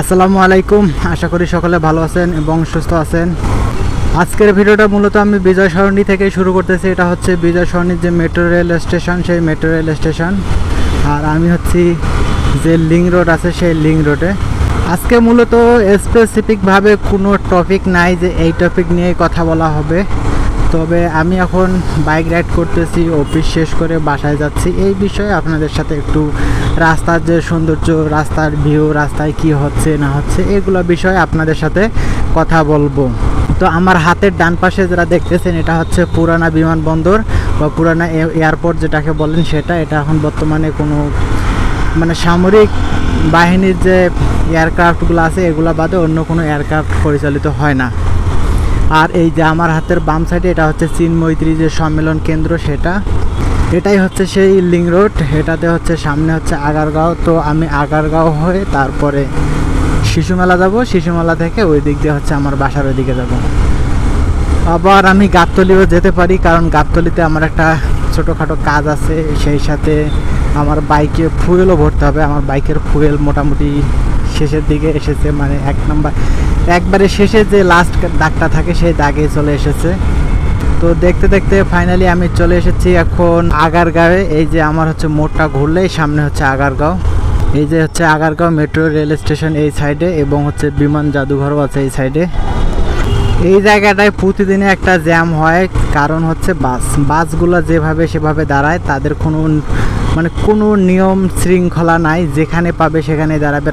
আসসালামু আলাইকুম। আশা করি সকলে ভালো আছেন এবং সুস্থ আছেন। আজকের ভিডিওটা মূলত আমি বিজয় সরণি থেকে শুরু করতেছি। এটা হচ্ছে বিজয় সরণির যে মেট্রো রেল স্টেশন, সেই মেট্রো রেল স্টেশন। আর আমি হচ্ছি যে লিংক রোড আছে সেই লিংক রোডে। আজকে মূলত স্পেসিফিকভাবে কোনো টপিক নাই যে এই টপিক নিয়ে কথা বলা হবে, তবে আমি এখন বাইক রাইড করতেছি, অফিস শেষ করে বাসায় যাচ্ছি। এই বিষয়ে আপনাদের সাথে একটু রাস্তার যে সৌন্দর্য, রাস্তার ভিউ, রাস্তায় কি হচ্ছে না হচ্ছে, এগুলো বিষয়ে আপনাদের সাথে কথা বলবো। তো আমার হাতের ডান পাশে যারা দেখতেছেন, এটা হচ্ছে পুরানা বিমানবন্দর বা পুরানা এয়ারপোর্ট যেটাকে বলেন সেটা। এটা এখন বর্তমানে কোনো সামরিক বাহিনীর যে এয়ারক্রাফটগুলো আছে এগুলো বাদে অন্য কোনো এয়ারক্রাফট পরিচালিত হয় না। আর এই যে আমার হাতের বাম সাইডে, এটা হচ্ছে চীন মৈত্রী যে সম্মেলন কেন্দ্র, এটাই হচ্ছে সেই লিংক রোড। এটাতে হচ্ছে সামনে হচ্ছে আগারগাঁও। তো আমি আগারগাঁও হয়ে তারপরে শিশুমেলা যাব, শিশুমেলা থেকে ওই দিক দিয়ে হচ্ছে আমার বাসার ওই দিকে যাব। আবার আমি গাবতলিও যেতে পারি, কারণ গাবতলিতে আমার একটা ছোটোখাটো কাজ আছে। সেই সাথে আমার বাইকে ফুয়েলও ভরতে হবে। আমার বাইকের ফুয়েল মোটামুটি শেষের দিকে এসেছে, একবারে শেষে যে লাস্ট দাগটা থাকে সেই দাগে চলে এসেছে। তো দেখতে দেখতে ফাইনালি আমি চলে এসেছি এখন আগারগাঁওয়ে। এই যে আমার হচ্ছে মোড়টা ঘুরলেই সামনে হচ্ছে আগারগাঁও। এই যে হচ্ছে আগারগাঁও মেট্রো রেল স্টেশন এই সাইডে, এবং হচ্ছে বিমান জাদুঘরও আছে এই সাইডে। এই জায়গাটায় প্রতিদিনে একটা জ্যাম হয়, কারণ হচ্ছে বাসগুলো যেভাবে সেভাবে দাঁড়ায়, তাদের কোনো নিয়ম শৃঙ্খলা নাই। যেখানে পাবে সেখানে দাঁড়াবে।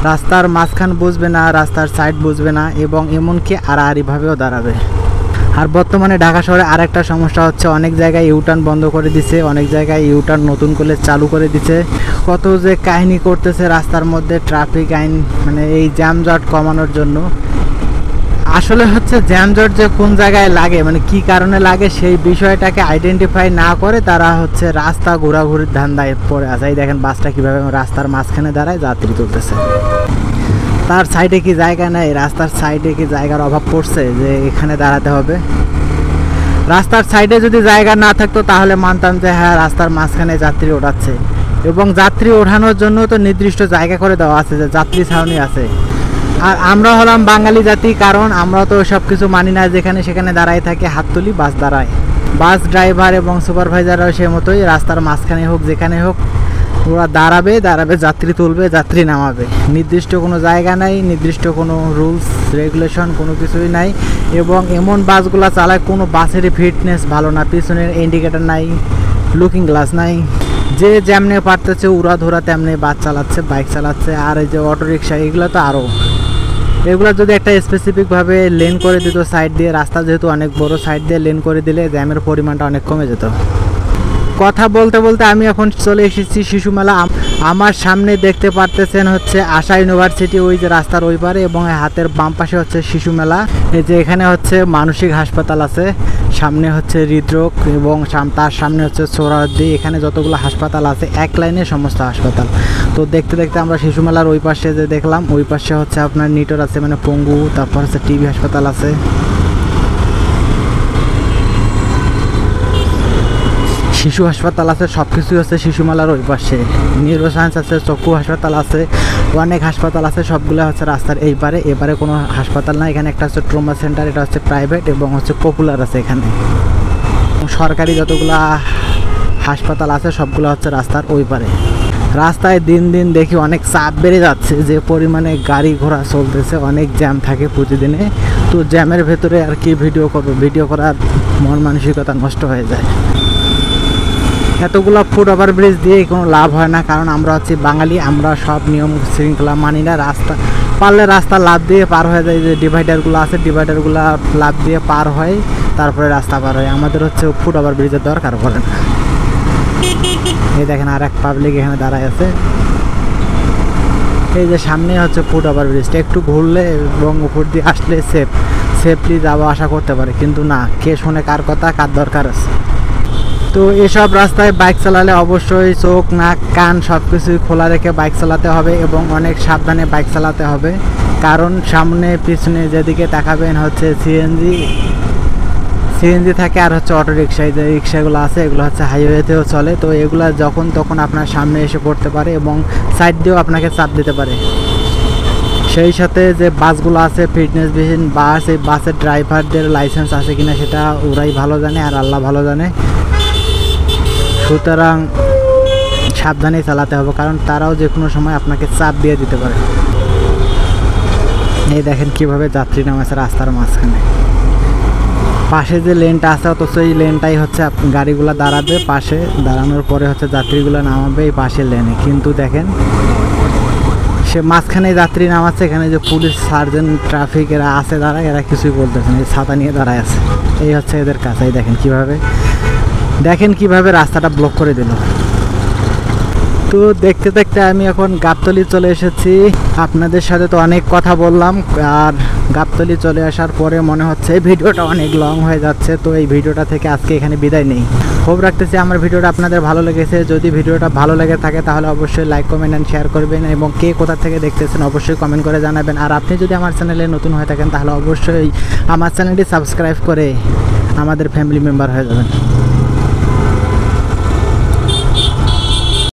রাস্তার মাঝখান বুঝবে না, রাস্তার সাইড বুঝবে না, এবং এমনকি আড়াআড়িভাবেও দাঁড়াবে। আর বর্তমানে ঢাকা শহরে আরেকটা সমস্যা হচ্ছে, অনেক জায়গায় ইউটার্ন বন্ধ করে দিছে, অনেক জায়গায় ইউটার্ন নতুন করে চালু করে দিছে। কত যে কাহিনী করতেছে রাস্তার মধ্যে ট্রাফিক আইন, এই জ্যামজট কমানোর জন্য। আসলে হচ্ছে জ্যামজট যে কোন জায়গায় লাগে, কি কারণে লাগে, সেই বিষয়টাকে আইডেন্টিফাই না করে তারা হচ্ছে রাস্তা ঘোরাঘুরির ধান্দায় পড়ে আছে। এই দেখেন বাসটা কীভাবে রাস্তার মাঝখানে দাঁড়ায় যাত্রী তুলতেছে। তার সাইডে কি জায়গা নেই? রাস্তার সাইডে কি জায়গার অভাব পড়ছে যে এখানে দাঁড়াতে হবে? রাস্তার সাইডে যদি জায়গা না থাকতো তাহলে মানতাম যে হ্যাঁ, রাস্তার মাঝখানে যাত্রী ওঠাচ্ছে, এবং যাত্রী ওঠানোর জন্য তো নির্দিষ্ট জায়গা করে দেওয়া আছে, যে যাত্রী ছাউনি আছে। আর আমরা হলাম বাঙালি জাতি, কারণ আমরা তো সব কিছু মানি না, যেখানে সেখানে দাঁড়ায় থাকে, হাত তুলি, বাস দাঁড়ায়। বাস ড্রাইভার এবং সুপারভাইজাররাও সে মতোই, রাস্তার মাঝখানে হোক যেখানে হোক ওরা দাঁড়াবে, যাত্রী তুলবে, যাত্রী নামাবে। নির্দিষ্ট কোনো জায়গা নাই, নির্দিষ্ট কোনো রুলস রেগুলেশন কোনো কিছুই নাই। এবং এমন বাসগুলো চালায়, কোনো বাসেরই ফিটনেস ভালো না। পিছনের ইন্ডিকেটার নাই, লুকিং গ্লাস নাই। যে যেমনি পারতেছে উড়াধুরা তেমনি বাস চালাচ্ছে, বাইক চালাচ্ছে। আর এই যে অটোরিকশা, এগুলো তো আরও, এগুলো যদি একটা স্পেসিফিকভাবে লেন করে দিত সাইড দিয়ে, রাস্তা যেহেতু অনেক বড়, সাইড দিয়ে লেন করে দিলে জ্যামের পরিমাণটা অনেক কমে যেত। কথা বলতে বলতে আমি এখন চলে এসেছি শিশুমেলা। আমার সামনে দেখতে পারতেছেন হচ্ছে আশা ইউনিভার্সিটি, ওই যে রাস্তার ওই পারে, এবং হাতের বাম পাশে হচ্ছে শিশুমেলা। এই যে এখানে হচ্ছে মানসিক হাসপাতাল আছে, সামনে হচ্ছে হৃদরোগ, এবং তার সামনে হচ্ছে সোহরাওয়ার্দী। এখানে যতগুলো হাসপাতাল আছে এক লাইনে সমস্ত হাসপাতাল। তো দেখতে দেখতে আমরা শিশুমেলার ওই পাশে যে দেখলাম, ওই পাশে হচ্ছে আপনার নিটোর আছে, পঙ্গু, তারপর হচ্ছে টিবি হাসপাতাল আছে। শিশু হাসপাতাল আছে, সব কিছুই আছে শিশুমেলার ওই পাশে। নিউরোসায়েন্স আছে, চক্ষু হাসপাতাল আছে, অনেক হাসপাতাল আছে। সবগুলো হচ্ছে রাস্তার এই পারে। এবারে কোনো হাসপাতাল না, এখানে একটা হচ্ছে ট্রমা সেন্টার, এটা হচ্ছে প্রাইভেট, এবং হচ্ছে পপুলার আছে এখানে। সরকারি যতগুলা হাসপাতাল আছে সবগুলো হচ্ছে রাস্তার ওই পারে। রাস্তায় দিন দিন দেখি অনেক চাপ বেড়ে যাচ্ছে, যে পরিমাণে গাড়ি ঘোড়া চলতেছে, অনেক জ্যাম থাকে প্রতিদিনে। তো জ্যামের ভেতরে আর কি ভিডিও করবো, ভিডিও করার মন মানসিকতা নষ্ট হয়ে যায়। এতগুলো ফুট ওভার ব্রিজ দিয়ে কোনো লাভ হয় না, কারণ আমরা হচ্ছে বাঙালি, আমরা সব নিয়ম শৃঙ্খলা মানি না। রাস্তা লাভ দিয়ে পার হয়ে যায়। যে ডিভাইডারগুলো আছে, ডিভাইডারগুলো লাভ দিয়ে পার হয়, তারপরে রাস্তা পার হয়। আমাদের হচ্ছে ফুট ওভার ব্রিজের দরকার পড়ে না। এই দেখেন আর এক পাবলিক এখানে দাঁড়ায় আছে। এই যে সামনে হচ্ছে ফুট ওভার ব্রিজটা, একটু ঘুরলে এবং উপর দিয়ে আসলে সেফলি যাওয়া আসা করতে পারে, কিন্তু না, কে শোনে কার কথা, কার দরকার আছে। তো এসব রাস্তায় বাইক চালালে অবশ্যই চোখ, নাক, কান সব কিছুই খোলা রেখে বাইক চালাতে হবে, এবং অনেক সাবধানে বাইক চালাতে হবে। কারণ সামনে পিছনে যেদিকে তাকাবেন হচ্ছে সিএনজি থাকে, আর হচ্ছে অটোরিকশা। যে রিক্সাগুলো আছে এগুলো হচ্ছে হাইওয়েতেও চলে। তো এগুলো যখন তখন আপনার সামনে এসে পড়তে পারে, এবং সাইড দিয়েও আপনাকে চাপ দিতে পারে। সেই সাথে যে বাসগুলো আছে ফিটনেসবিহীন বাস, এই বাসের ড্রাইভারদের লাইসেন্স আছে কিনা সেটা ওরাই ভালো জানে আর আল্লাহ ভালো জানে। সুতরাং সাবধানে চালাতে হবে, কারণ তারাও যে কোনো সময় আপনাকে চাপ দিয়ে দিতে পারে। এই দেখেন কিভাবে যাত্রী নামাচ্ছে রাস্তার মাঝখানে। পাশে যে লেনটা আছে অথচ এই লেনটাই হচ্ছে গাড়িগুলো দাঁড়াবে, পাশে দাঁড়ানোর পরে হচ্ছে যাত্রীগুলো নামাবে এই পাশের লেনে, কিন্তু দেখেন সে মাঝখানে যাত্রী নামাচ্ছে। এখানে যে পুলিশ সার্জেন্ট ট্রাফিক এরা আছে দাঁড়ায়, এরা কিছুই বলতেছে না, এই ছাতা নিয়ে দাঁড়ায় আছে। এই হচ্ছে এদের কাছে। দেখেন কিভাবে রাস্তাটা ব্লক করে দিল। তো দেখতে দেখতে আমি এখন গাবতলী চলে এসেছি। আপনাদের সাথে তো অনেক কথা বললাম, আর গাবতলী চলে আসার পরে মনে হচ্ছে এই ভিডিওটা অনেক লং হয়ে যাচ্ছে। তো এই ভিডিওটা থেকে আজকে এখানে বিদায় নেই। হোপ রাখতেছি আমার ভিডিওটা আপনাদের ভালো লেগেছে। যদি ভিডিওটা ভালো লেগে থাকে তাহলে অবশ্যই লাইক, কমেন্ট অ্যান্ড শেয়ার করবেন, এবং কে কোথা থেকে দেখতেছেন অবশ্যই কমেন্ট করে জানাবেন। আর আপনি যদি আমার চ্যানেলে নতুন হয়ে থাকেন তাহলে অবশ্যই আমার চ্যানেলটি সাবস্ক্রাইব করে আমাদের ফ্যামিলি মেম্বার হয়ে যাবেন।